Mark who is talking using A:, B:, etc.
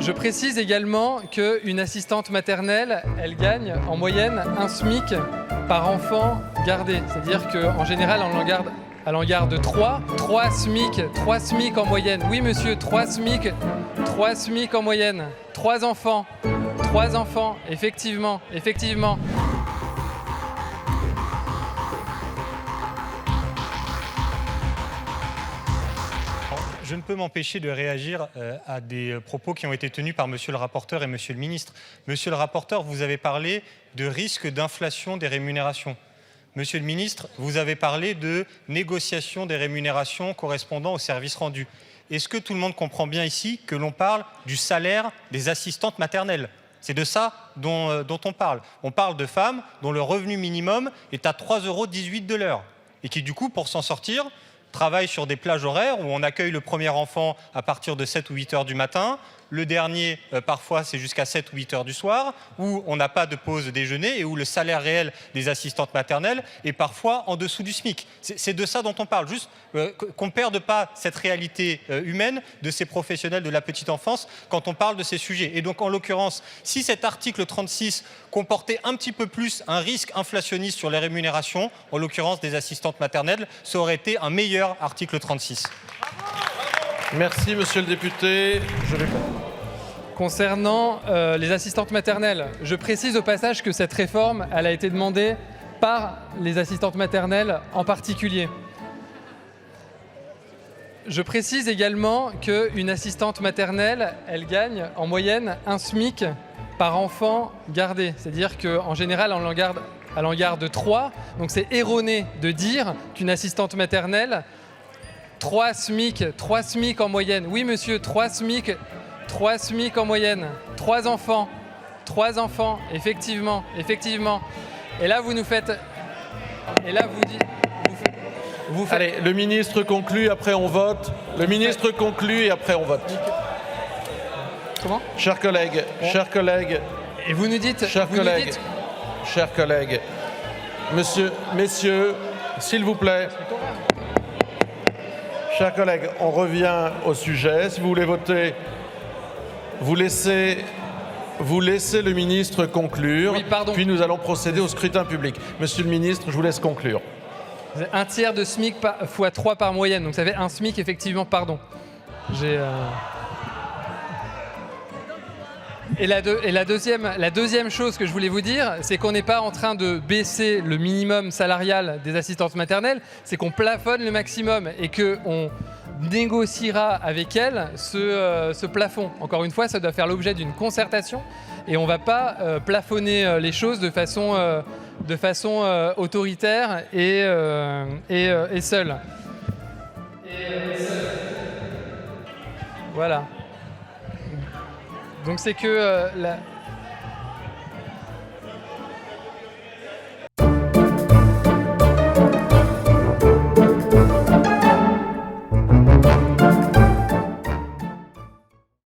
A: Je précise également qu'une assistante maternelle, elle gagne en moyenne un SMIC par enfant gardé. C'est-à-dire qu'en général, elle en garde 3 SMIC en moyenne. Oui, monsieur, 3 SMIC en moyenne. 3 enfants, effectivement.
B: Je ne peux m'empêcher de réagir à des propos qui ont été tenus par monsieur le rapporteur et monsieur le ministre. Monsieur le rapporteur, vous avez parlé de risque d'inflation des rémunérations. Monsieur le ministre, vous avez parlé de négociation des rémunérations correspondant aux services rendus. Est-ce que tout le monde comprend bien ici que l'on parle du salaire des assistantes maternelles ? C'est de ça dont on parle. On parle de femmes dont le revenu minimum est à 3,18 € de l'heure et qui, du coup, pour s'en sortir, travaillent sur des plages horaires où on accueille le premier enfant à partir de 7 ou 8 heures du matin. Le dernier, parfois, c'est jusqu'à 7 ou 8 heures du soir, où on n'a pas de pause déjeuner et où le salaire réel des assistantes maternelles est parfois en dessous du SMIC. C'est de ça dont on parle, juste qu'on ne perde pas cette réalité humaine de ces professionnels de la petite enfance quand on parle de ces sujets. Et donc, en l'occurrence, si cet article 36 comportait un petit peu plus un risque inflationniste sur les rémunérations, en l'occurrence des assistantes maternelles, ça aurait été un meilleur article 36.
C: Merci, monsieur le député.
A: Concernant les assistantes maternelles, je précise au passage que cette réforme, elle a été demandée par les assistantes maternelles en particulier. Je précise également qu'une assistante maternelle, elle gagne en moyenne un SMIC par enfant gardé. C'est-à-dire qu'en général, elle en garde 3. Donc c'est erroné de dire qu'une assistante maternelle, 3 SMIC en moyenne. Oui, monsieur, 3 SMIC en moyenne. 3 enfants, effectivement. Et là, vous nous faites... Et là, vous faites...
C: Allez, le ministre conclut, après on vote. Le ministre conclut et après on vote.
A: Comment ?
C: Chers collègues,
A: Et vous nous dites...
C: chers collègues, messieurs, s'il vous plaît. Chers collègues, on revient au sujet. Si vous voulez voter, vous laissez le ministre conclure.
A: Oui, pardon.
C: Puis nous allons procéder au scrutin public. Monsieur le ministre, je vous laisse conclure.
A: Un tiers de SMIC fois 3 par moyenne. Donc ça fait un SMIC, effectivement, pardon. Et la deuxième chose que je voulais vous dire, c'est qu'on n'est pas en train de baisser le minimum salarial des assistantes maternelles, c'est qu'on plafonne le maximum et qu'on négociera avec elles ce plafond. Encore une fois, ça doit faire l'objet d'une concertation et on ne va pas plafonner les choses de façon autoritaire et seule. Voilà. Donc c'est que